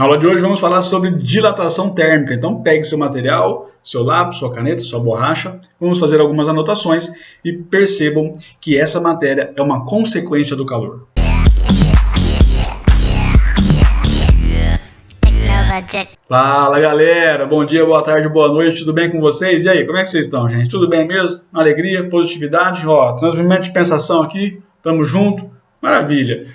Na aula de hoje vamos falar sobre dilatação térmica. Então pegue seu material, seu lápis, sua caneta, sua borracha. Vamos fazer algumas anotações e percebam que essa matéria é uma consequência do calor. Fala galera, bom dia, boa tarde, boa noite, tudo bem com vocês? E aí, como é que vocês estão, gente? Tudo bem mesmo? Alegria, positividade? Ó, transferimento de pensação aqui, tamo junto, maravilha.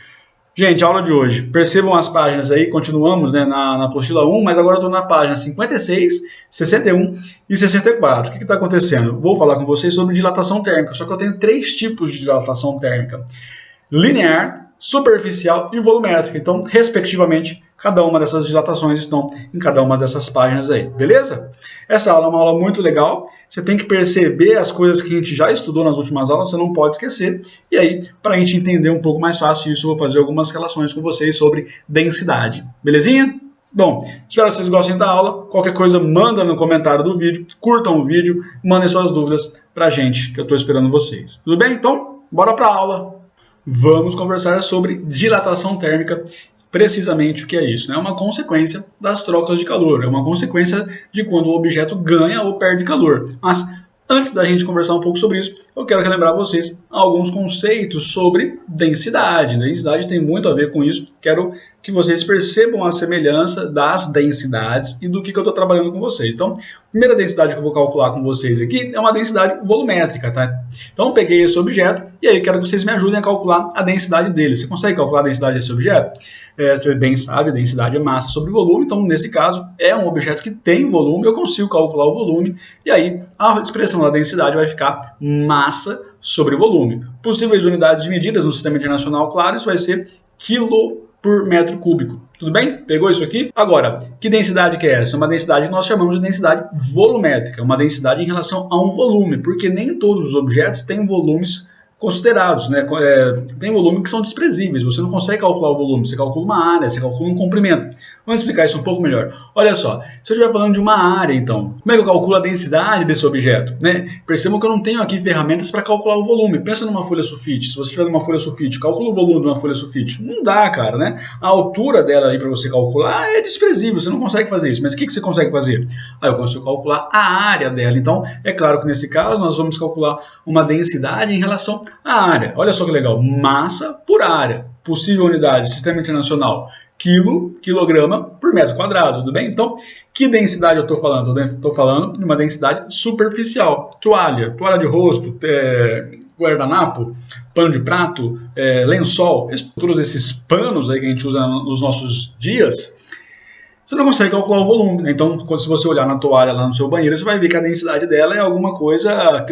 Gente, a aula de hoje, percebam as páginas aí, continuamos na apostila 1, mas agora eu estou na página 56, 61 e 64. O que está acontecendo? Vou falar com vocês sobre dilatação térmica, só que eu tenho 3 tipos de dilatação térmica: linear, superficial e volumétrica. Então, respectivamente, cada uma dessas dilatações estão em cada uma dessas páginas aí, beleza? Essa aula é uma aula muito legal, você tem que perceber as coisas que a gente já estudou nas últimas aulas, você não pode esquecer. E aí, para a gente entender um pouco mais fácil isso, eu vou fazer algumas relações com vocês sobre densidade, belezinha? Bom, espero que vocês gostem da aula. Qualquer coisa, manda no comentário do vídeo, curtam o vídeo, mandem suas dúvidas pra gente, que eu estou esperando vocês. Tudo bem? Então, bora para a aula. Vamos conversar sobre dilatação térmica. Precisamente o que é isso? É uma consequência das trocas de calor, é uma consequência de quando o objeto ganha ou perde calor. Mas antes da gente conversar um pouco sobre isso, eu quero relembrar a vocês alguns conceitos sobre densidade. Densidade tem muito a ver com isso. Quero que vocês percebam a semelhança das densidades e do que eu estou trabalhando com vocês. Então, a primeira densidade que eu vou calcular com vocês aqui é uma densidade volumétrica, tá? Então, eu peguei esse objeto e aí eu quero que vocês me ajudem a calcular a densidade dele. Você consegue calcular a densidade desse objeto? Você bem sabe, a densidade é massa sobre volume, então nesse caso é um objeto que tem volume, eu consigo calcular o volume, e aí a expressão da densidade vai ficar massa sobre volume. Possíveis unidades de medidas no sistema internacional, claro, isso vai ser quilo por metro cúbico. Tudo bem? Pegou isso aqui? Agora, que densidade que é essa? Uma densidade que nós chamamos de densidade volumétrica, uma densidade em relação a um volume, porque nem todos os objetos têm volumes considerados, né? Tem volumes que são desprezíveis, você não consegue calcular o volume, você calcula uma área, você calcula um comprimento. Vamos explicar isso um pouco melhor. Olha só, se eu estiver falando de uma área, então, como é que eu calculo a densidade desse objeto? Né? Percebam que eu não tenho aqui ferramentas para calcular o volume. Pensa numa folha sulfite, se você tiver numa folha sulfite, calcula o volume de uma folha sulfite. Não dá, cara, né? A altura dela aí para você calcular é desprezível, você não consegue fazer isso. Mas o que você consegue fazer? Aí eu consigo calcular a área dela. Então, é claro que nesse caso nós vamos calcular uma densidade em relação à área. Olha só que legal, massa por área. Possível unidade, sistema internacional, quilograma por metro quadrado, tudo bem? Então, que densidade eu estou falando? Eu estou falando de uma densidade superficial. Toalha de rosto, guardanapo, pano de prato, lençol, todos esses panos aí que a gente usa nos nossos dias, você não consegue calcular o volume, né? Então, se você olhar na toalha lá no seu banheiro, você vai ver que a densidade dela é alguma coisa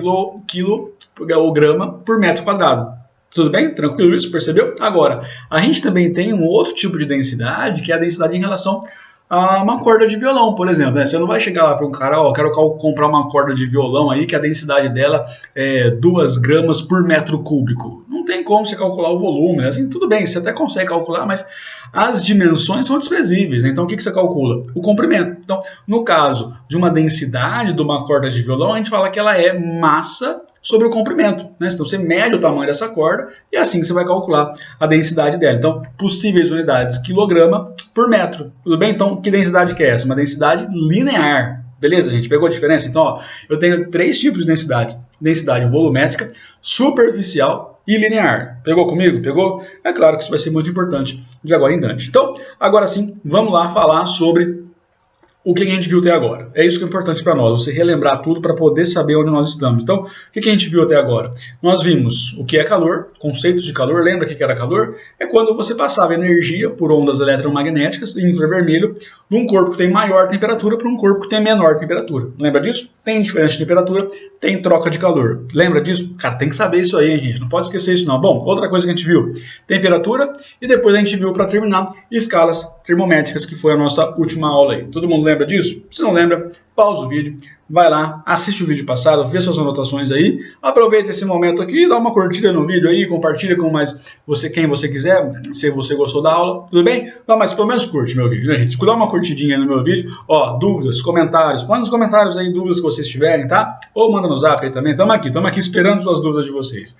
quilograma por metro quadrado. Tudo bem? Tranquilo isso? Percebeu? Agora, a gente também tem um outro tipo de densidade, que é a densidade em relação a uma corda de violão, por exemplo. Né? Você não vai chegar lá para um cara, ó, quero comprar uma corda de violão aí, que a densidade dela é 2 gramas por metro cúbico. Não tem como você calcular o volume. Né? Assim, tudo bem, você até consegue calcular, mas as dimensões são desprezíveis. Né? Então, o que você calcula? O comprimento. Então, no caso de uma densidade de uma corda de violão, a gente fala que ela é massa sobre o comprimento, né? Então você mede o tamanho dessa corda e assim você vai calcular a densidade dela. Então, possíveis unidades quilograma por metro. Tudo bem? Então, que densidade que é essa? Uma densidade linear. Beleza, gente? Pegou a diferença? Então, ó, eu tenho 3 tipos de densidades. Densidade volumétrica, superficial e linear. Pegou comigo? Pegou? É claro que isso vai ser muito importante de agora em diante. Então, agora sim, vamos lá falar sobre o que a gente viu até agora. É isso que é importante para nós, você relembrar tudo para poder saber onde nós estamos. Então, o que a gente viu até agora? Nós vimos o que é calor, conceitos de calor. Lembra o que era calor? É quando você passava energia por ondas eletromagnéticas em infravermelho de um corpo que tem maior temperatura para um corpo que tem menor temperatura. Lembra disso? Tem diferença de temperatura, tem troca de calor. Lembra disso? Cara, tem que saber isso aí, hein, gente? Não pode esquecer isso não. Bom, outra coisa que a gente viu, temperatura, e depois a gente viu, para terminar, escalas termométricas, que foi a nossa última aula aí. Todo mundo lembra disso? Se não lembra, pausa o vídeo, vai lá, assiste o vídeo passado, vê suas anotações aí, aproveita esse momento aqui, dá uma curtida no vídeo aí, compartilha com quem você quiser, se você gostou da aula, tudo bem? Não, mas pelo menos curte meu vídeo, né, gente? Dá uma curtidinha no meu vídeo, ó, dúvidas, comentários, manda nos comentários aí dúvidas que vocês tiverem, tá? Ou manda no zap aí também, estamos aqui esperando suas dúvidas de vocês.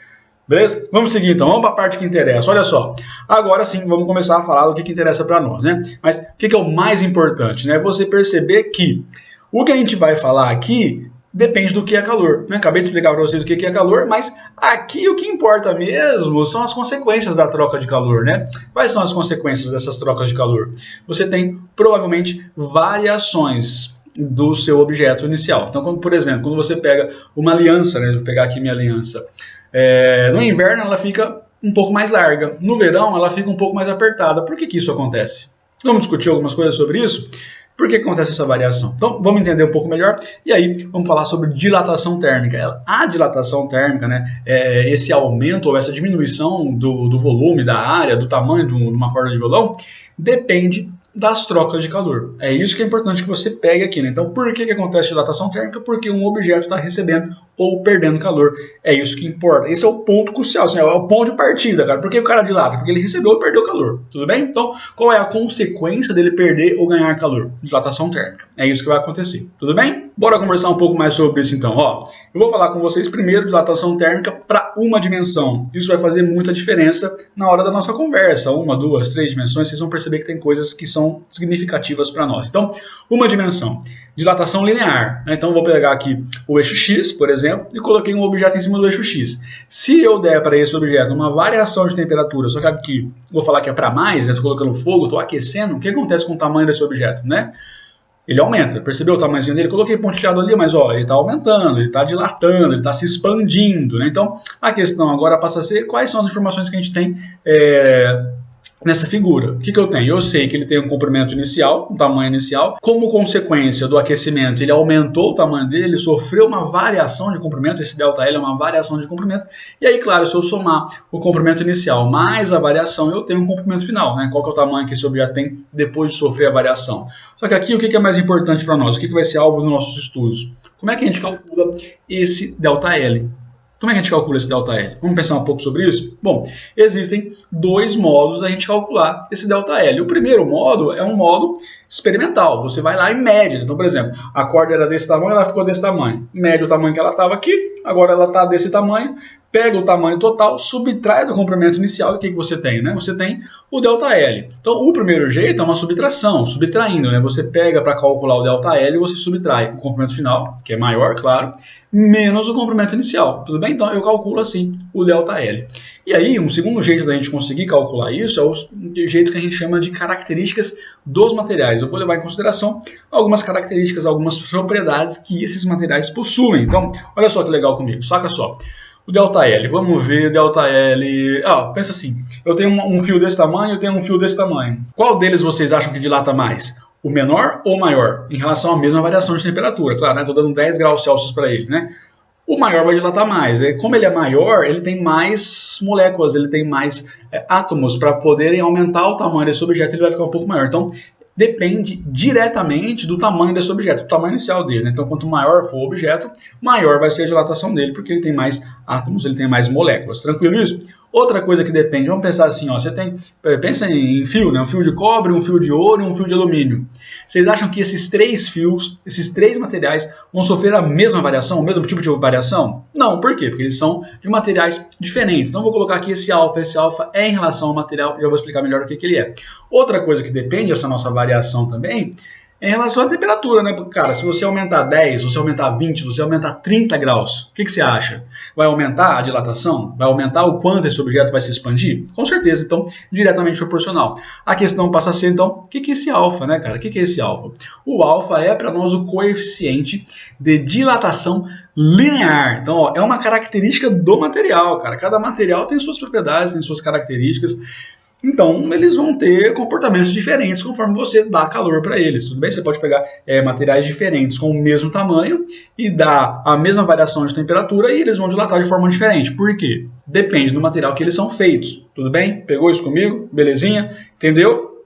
Beleza? Vamos seguir então, vamos para a parte que interessa. Olha só, agora sim vamos começar a falar do que interessa para nós, né? Mas o que é o mais importante, né? Você perceber que o que a gente vai falar aqui depende do que é calor, né? Acabei de explicar para vocês o que é calor, mas aqui o que importa mesmo são as consequências da troca de calor, né? Quais são as consequências dessas trocas de calor? Você tem provavelmente variações do seu objeto inicial. Então, como, por exemplo, quando você pega uma aliança, né? Vou pegar aqui minha aliança. No inverno ela fica um pouco mais larga, no verão ela fica um pouco mais apertada. Por que isso acontece? Vamos discutir algumas coisas sobre isso? Por que acontece essa variação? Então vamos entender um pouco melhor e aí vamos falar sobre dilatação térmica. A dilatação térmica, né, esse aumento ou essa diminuição do volume, da área, do tamanho de uma corda de violão, depende das trocas de calor. É isso que é importante que você pegue aqui, né? Então, por que acontece dilatação térmica? Porque um objeto está recebendo ou perdendo calor. É isso que importa. Esse é o ponto crucial, assim, é o ponto de partida, cara. Por que o cara dilata? Porque ele recebeu ou perdeu calor. Tudo bem? Então, qual é a consequência dele perder ou ganhar calor? Dilatação térmica. É isso que vai acontecer. Tudo bem? Bora conversar um pouco mais sobre isso então. Ó, eu vou falar com vocês primeiro dilatação térmica para uma dimensão. Isso vai fazer muita diferença na hora da nossa conversa. 1, 2, 3 dimensões, vocês vão perceber que tem coisas que são significativas para nós. Então, uma dimensão. Dilatação linear. Então, eu vou pegar aqui o eixo X, por exemplo, e coloquei um objeto em cima do eixo X. Se eu der para esse objeto uma variação de temperatura, só que aqui vou falar que é para mais, eu estou colocando fogo, estou aquecendo, o que acontece com o tamanho desse objeto, né? Ele aumenta. Percebeu o tamanhozinho dele? Coloquei pontilhado ali, mas ó, ele está aumentando, ele está dilatando, ele está se expandindo, né? Então, a questão agora passa a ser quais são as informações que a gente tem nessa figura. O que eu tenho? Eu sei que ele tem um comprimento inicial, um tamanho inicial. Como consequência do aquecimento, ele aumentou o tamanho dele, ele sofreu uma variação de comprimento. Esse ΔL é uma variação de comprimento. E aí, claro, se eu somar o comprimento inicial mais a variação, eu tenho um comprimento final, né? Qual que é o tamanho que esse objeto tem depois de sofrer a variação? Só que aqui, o que é mais importante para nós? O que vai ser alvo dos nossos estudos? Como é que a gente calcula esse ΔL? Como é que a gente calcula esse ΔL? Vamos pensar um pouco sobre isso? Bom, existem dois modos a gente calcular esse ΔL. O primeiro modo é um modo experimental. Você vai lá e mede. Então, por exemplo, a corda era desse tamanho, ela ficou desse tamanho. Mede o tamanho que ela estava aqui, agora ela está desse tamanho. Pega o tamanho total, subtrai do comprimento inicial e o que você tem? Né? Você tem o ΔL. Então, o primeiro jeito é uma subtração, subtraindo. Né? Você pega para calcular o ΔL e você subtrai o comprimento final, que é maior, claro, menos o comprimento inicial. Tudo bem? Então, eu calculo assim o ΔL. E aí, um segundo jeito da gente conseguir calcular isso é o jeito que a gente chama de características dos materiais. Eu vou levar em consideração algumas características, algumas propriedades que esses materiais possuem. Então, olha só que legal comigo, saca só. O ΔL, vamos ver ΔL. Pensa assim, eu tenho um fio desse tamanho, eu tenho um fio desse tamanho. Qual deles vocês acham que dilata mais? O menor ou o maior? Em relação à mesma variação de temperatura, claro, né? Estou dando 10 graus Celsius para ele, né? O maior vai dilatar mais. Como ele é maior, ele tem mais moléculas, ele tem mais átomos para poderem aumentar o tamanho desse objeto, ele vai ficar um pouco maior. Então, depende diretamente do tamanho desse objeto, do tamanho inicial dele. Né? Então, quanto maior for o objeto, maior vai ser a dilatação dele, porque ele tem mais átomos, ele tem mais moléculas. Tranquilo isso? Outra coisa que depende, vamos pensar assim, ó, pensa em fio, né? Um fio de cobre, um fio de ouro e um fio de alumínio. Vocês acham que esses três fios, esses três materiais vão sofrer a mesma variação, o mesmo tipo de variação? Não, por quê? Porque eles são de materiais diferentes. Então, vou colocar aqui esse alfa é em relação ao material, já vou explicar melhor o que ele é. Outra coisa que depende dessa nossa variação também é em relação à temperatura, né? Cara, se você aumentar 10, se você aumentar 20, se você aumentar 30 graus, o que você acha? Vai aumentar a dilatação? Vai aumentar o quanto esse objeto vai se expandir? Com certeza, então, diretamente proporcional. A questão passa a ser, então, o que é esse alfa, né, cara? O que é esse alfa? O alfa é, para nós, o coeficiente de dilatação linear. Então, ó, é uma característica do material, cara. Cada material tem suas propriedades, tem suas características. Então, eles vão ter comportamentos diferentes conforme você dá calor para eles. Tudo bem? Você pode pegar materiais diferentes com o mesmo tamanho e dar a mesma variação de temperatura e eles vão dilatar de forma diferente. Por quê? Depende do material que eles são feitos. Tudo bem? Pegou isso comigo? Belezinha? Entendeu?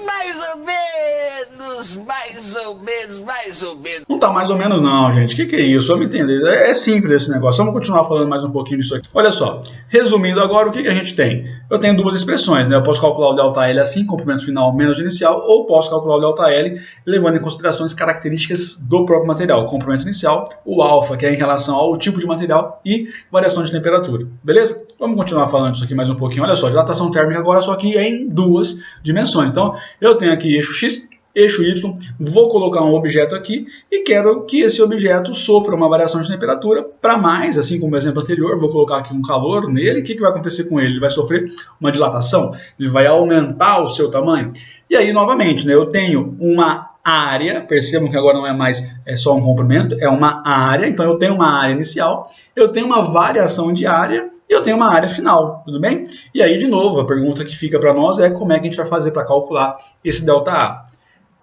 Mais ou menos. mais ou menos. Não tá mais ou menos não, gente. O que é isso? Vamos entender. É simples esse negócio. Vamos continuar falando mais um pouquinho disso aqui. Olha só. Resumindo agora, o que a gente tem? Eu tenho duas expressões, né? Eu posso calcular o ΔL assim, comprimento final menos inicial, ou posso calcular o ΔL levando em consideração as características do próprio material. Comprimento inicial, o alfa, que é em relação ao tipo de material, e variação de temperatura. Beleza? Vamos continuar falando isso aqui mais um pouquinho. Olha só, dilatação térmica agora só que é em duas dimensões. Então, eu tenho aqui eixo X, eixo Y, vou colocar um objeto aqui e quero que esse objeto sofra uma variação de temperatura para mais, assim como o exemplo anterior, vou colocar aqui um calor nele, o que vai acontecer com ele? Ele vai sofrer uma dilatação, ele vai aumentar o seu tamanho. E aí, novamente, né, eu tenho uma área, percebam que agora não é mais só um comprimento, é uma área, então eu tenho uma área inicial, eu tenho uma variação de área e eu tenho uma área final, tudo bem? E aí, de novo, a pergunta que fica para nós é como é que a gente vai fazer para calcular esse ΔA?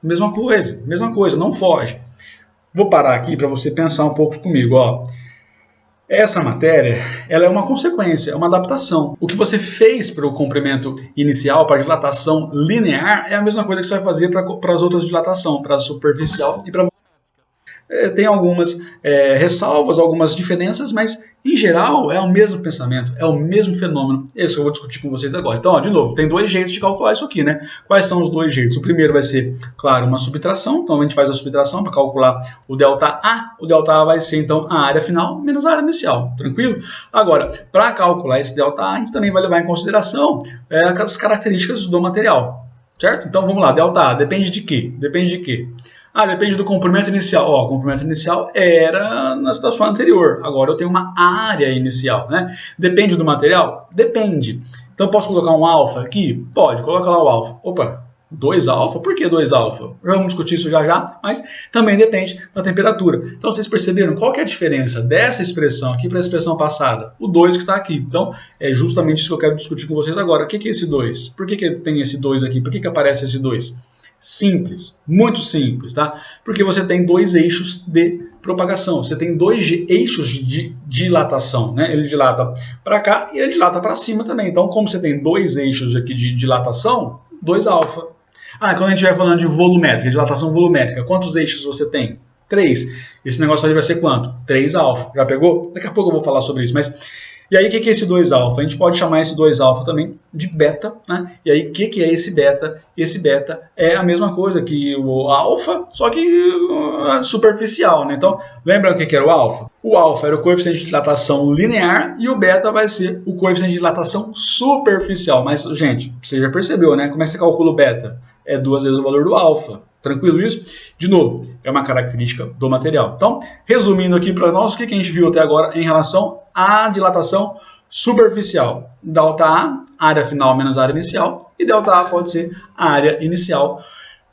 Mesma coisa, não foge. Vou parar aqui para você pensar um pouco comigo. Ó. Essa matéria ela é uma consequência, é uma adaptação. O que você fez para o comprimento inicial, para a dilatação linear, é a mesma coisa que você vai fazer para as outras dilatações, para a superficial e para a tem algumas ressalvas, algumas diferenças, mas em geral é o mesmo pensamento, é o mesmo fenômeno. É isso que eu vou discutir com vocês agora. Então, ó, de novo, tem dois jeitos de calcular isso aqui, né? Quais são os dois jeitos? O primeiro vai ser, claro, uma subtração. Então a gente faz a subtração para calcular o ΔA. O ΔA vai ser então a área final menos a área inicial, tranquilo? Agora, para calcular esse ΔA, a gente também vai levar em consideração as características do material, certo? Então vamos lá, ΔA depende de quê? Depende de quê? Depende do comprimento inicial. Ó, o comprimento inicial era na situação anterior. Agora eu tenho uma área inicial, né? Depende do material? Depende. Então eu posso colocar um alfa aqui? Pode, coloca lá o alfa. Opa, 2 alfa? Por que 2 alfa? Vamos discutir isso já, mas também depende da temperatura. Então vocês perceberam qual que é a diferença dessa expressão aqui para a expressão passada? O 2 que está aqui. Então é justamente isso que eu quero discutir com vocês agora. O que é esse 2? Por que tem esse 2 aqui? Por que aparece esse 2? Simples, muito simples, tá? Porque você tem dois eixos de propagação, você tem dois eixos de dilatação, né? Ele dilata para cá e ele dilata para cima também. Então, como você tem dois eixos aqui de dilatação, 2 alfa. Quando a gente vai falando de volumétrica, dilatação volumétrica, quantos eixos você tem? 3. Esse negócio ali vai ser quanto? 3 alfa. Já pegou? Daqui a pouco eu vou falar sobre isso, mas... E aí, o que é esse 2 alfa? A gente pode chamar esse 2 alfa também de beta, né? E aí, o que é esse beta? Esse beta é a mesma coisa que o alfa, só que superficial, né? Então, lembra o que era o alfa? O alfa era o coeficiente de dilatação linear e o beta vai ser o coeficiente de dilatação superficial. Mas, gente, você já percebeu, né? Como é que você calcula o beta? É 2 vezes o valor do alfa. Tranquilo isso? De novo, é uma característica do material. Então, resumindo aqui para nós, o que a gente viu até agora em relação à dilatação superficial? ΔA, área final menos área inicial, e ΔA pode ser a área inicial.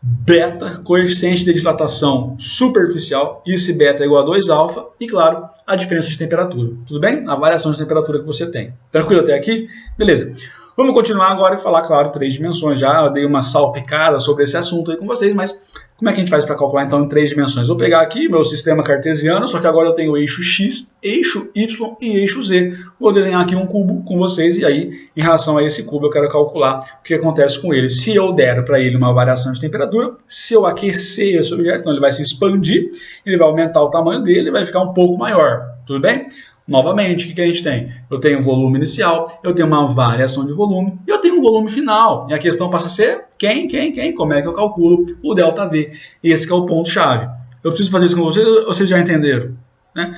Beta, coeficiente de dilatação superficial, e esse beta é igual a 2 alfa, e claro, a diferença de temperatura. Tudo bem? A variação de temperatura que você tem. Tranquilo até aqui? Beleza. Vamos continuar agora e falar, claro, 3 dimensões. Já dei uma salpicada sobre esse assunto aí com vocês, mas como é que a gente faz para calcular então em 3 dimensões? Vou pegar aqui meu sistema cartesiano, só que agora eu tenho o eixo X, eixo Y e eixo Z. Vou desenhar aqui um cubo com vocês e aí, em relação a esse cubo, eu quero calcular o que acontece com ele. Se eu der para ele uma variação de temperatura, se eu aquecer esse objeto, então ele vai se expandir, ele vai aumentar o tamanho dele e vai ficar um pouco maior. Tudo bem? Novamente, o que a gente tem? Eu tenho um volume inicial, eu tenho uma variação de volume e eu tenho um volume final. E a questão passa a ser quem? Como é que eu calculo o ΔV? Esse que é o ponto-chave. Eu preciso fazer isso com vocês ou vocês já entenderam? Né?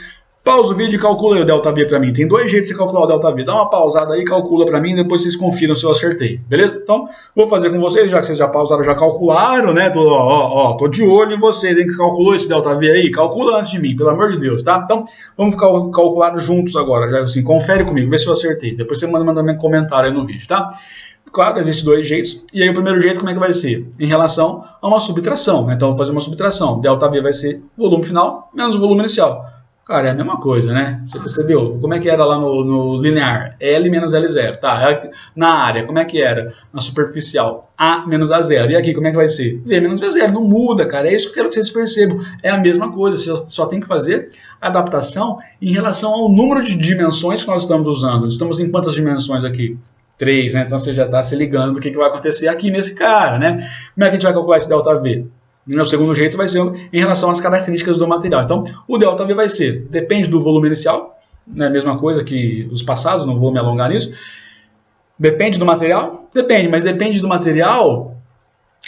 Pausa o vídeo e calcula aí o ΔV para mim. Tem 2 jeitos de você calcular o ΔV. Dá uma pausada aí, calcula para mim, depois vocês confiram se eu acertei. Beleza? Então, vou fazer com vocês, já que vocês já pausaram, já calcularam, né? Tô de olho em vocês, hein, que calculou esse ΔV aí. Calcula antes de mim, pelo amor de Deus, tá? Então, vamos calcular juntos agora. Já assim, confere comigo, vê se eu acertei. Depois você manda um comentário aí no vídeo, tá? Claro, existem 2 jeitos. E aí o primeiro jeito, como é que vai ser? Em relação a uma subtração, né? Então, eu vou fazer uma subtração. ΔV vai ser volume final menos o volume inicial. Cara, é a mesma coisa, né? Você percebeu? Como é que era lá no linear? L menos L0. Tá, na área, como é que era? Na superficial, A menos A0. E aqui, como é que vai ser? V menos V0. Não muda, cara. É isso que eu quero que vocês percebam. É a mesma coisa. Você só tem que fazer adaptação em relação ao número de dimensões que nós estamos usando. Estamos em quantas dimensões aqui? 3, né? Então você já está se ligando do que vai acontecer aqui nesse cara, né? Como é que a gente vai calcular esse ΔV? O segundo jeito vai ser em relação às características do material. Então, o ΔV vai ser, depende do volume inicial, é a mesma coisa que os passados, não vou me alongar nisso. Depende do material? Depende, mas depende do material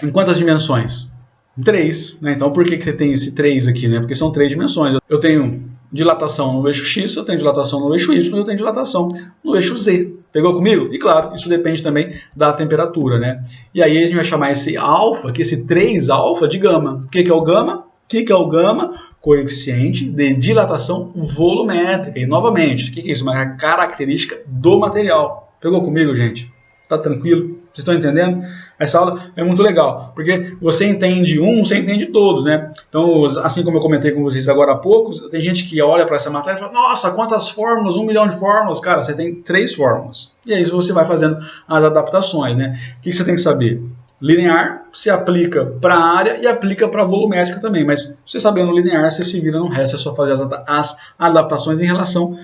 em quantas dimensões? Em 3. Né? Então, por que você tem esse 3 aqui? Né? Porque são 3 dimensões. Eu tenho dilatação no eixo X, eu tenho dilatação no eixo Y, eu tenho dilatação no eixo Z. Pegou comigo? E claro, isso depende também da temperatura, né? E aí a gente vai chamar esse alfa, que esse 3 alfa, de gama. O que é o gama? O que é o gama? Coeficiente de dilatação volumétrica. E novamente, o que é isso? Uma característica do material. Pegou comigo, gente? Tá tranquilo? Vocês estão entendendo? Essa aula é muito legal, porque você entende você entende todos, né? Então, assim como eu comentei com vocês agora há pouco, tem gente que olha para essa matéria e fala, nossa, quantas fórmulas, 1 milhão de fórmulas. Cara, você tem 3 fórmulas. E aí você vai fazendo as adaptações, né? O que você tem que saber? Linear se aplica para a área e aplica para a volumétrica também, mas você sabendo linear, você se vira no resto, é só fazer as adaptações em relação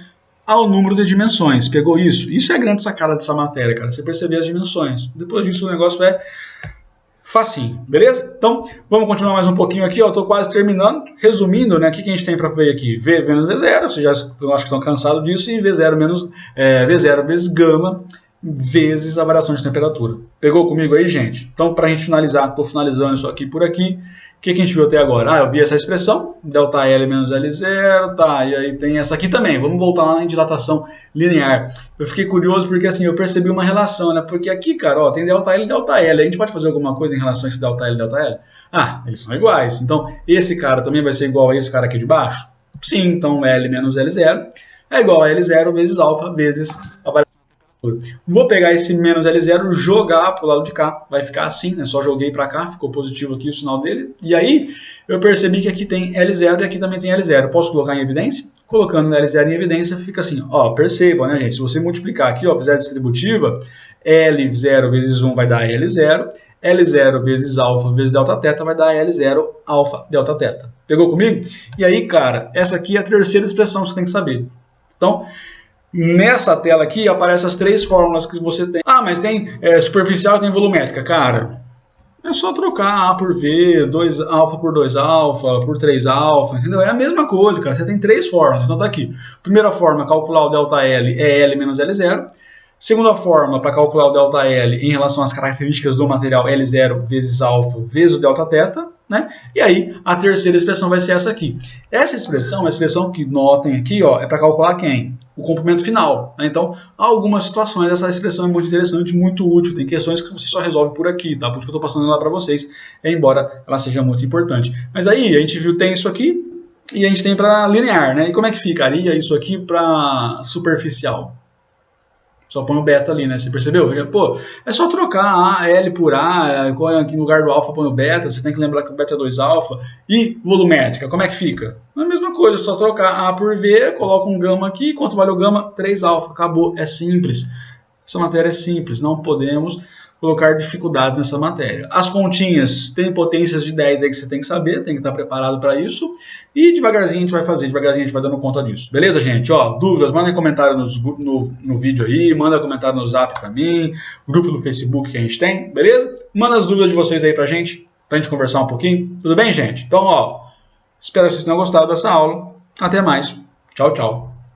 ao número de dimensões. Pegou isso? Isso é a grande sacada dessa matéria, cara. Você perceber as dimensões. Depois disso o negócio é facinho, beleza? Então, vamos continuar mais um pouquinho aqui, ó. Eu tô quase terminando. Resumindo, né? O que a gente tem para ver aqui? V menos V0, vocês já acho que estão cansados disso, e V0 menos V0 vezes gama vezes a variação de temperatura. Pegou comigo aí, gente? Então, para a gente finalizar, estou finalizando isso aqui por aqui. O que a gente viu até agora? Eu vi essa expressão, ΔL menos L0, tá, e aí tem essa aqui também. Vamos voltar lá em dilatação linear. Eu fiquei curioso porque assim, eu percebi uma relação, né? Porque aqui, cara, ó, tem ΔL e ΔL. A gente pode fazer alguma coisa em relação a esse ΔL e ΔL? Ah, eles são iguais. Então, esse cara também vai ser igual a esse cara aqui de baixo? Sim, então L menos L0 é igual a L0 vezes alfa vezes a variação. Vou pegar esse menos L0, jogar para o lado de cá, vai ficar assim, né? Só joguei para cá, ficou positivo aqui o sinal dele. E aí eu percebi que aqui tem L0 e aqui também tem L0. Posso colocar em evidência? Colocando L0 em evidência, fica assim, ó, percebam, né, gente? Se você multiplicar aqui, ó, fizer distributiva, L0 vezes 1 vai dar L0, L0 vezes alfa vezes Δθ vai dar L0 alfa Δθ. Pegou comigo? E aí, cara, essa aqui é a terceira expressão que você tem que saber. Então, nessa tela aqui aparecem as 3 fórmulas que você tem. Ah, mas tem superficial e tem volumétrica. Cara, é só trocar A por V, 2 alfa por 2 alfa, por 3 alfa, entendeu? É a mesma coisa, cara. Você tem 3 fórmulas, então tá aqui. Primeira forma, calcular o ΔL é L menos L0. Segunda forma, para calcular o ΔL em relação às características do material, L0 vezes alfa vezes o Δθ, né? E aí, a terceira expressão vai ser essa aqui. Essa expressão, uma expressão que notem aqui, ó, é para calcular quem? O comprimento final. Né? Então, algumas situações, essa expressão é muito interessante, muito útil. Tem questões que você só resolve por aqui, tá? Por isso que eu estou passando ela para vocês, embora ela seja muito importante. Mas aí, a gente viu, tem isso aqui, e a gente tem para linear, né? E como é que ficaria isso aqui para superficial? Só põe o beta ali, né? Você percebeu? Pô, é só trocar a L por A, aqui no lugar do alfa põe o beta, você tem que lembrar que o beta é 2 alfa. E volumétrica, como é que fica? É a mesma coisa, só trocar A por V, coloca um gama aqui, quanto vale o gama? 3 alfa, acabou, é simples. Essa matéria é simples, não podemos colocar dificuldades nessa matéria. As continhas têm potências de 10 aí que você tem que saber, tem que estar preparado para isso. E devagarzinho a gente vai fazer, devagarzinho a gente vai dando conta disso. Beleza, gente? Ó, dúvidas, mandem comentário no vídeo aí, manda comentário no zap para mim, grupo do Facebook que a gente tem, beleza? Manda as dúvidas de vocês aí pra gente conversar um pouquinho. Tudo bem, gente? Então, ó, espero que vocês tenham gostado dessa aula. Até mais. Tchau, tchau.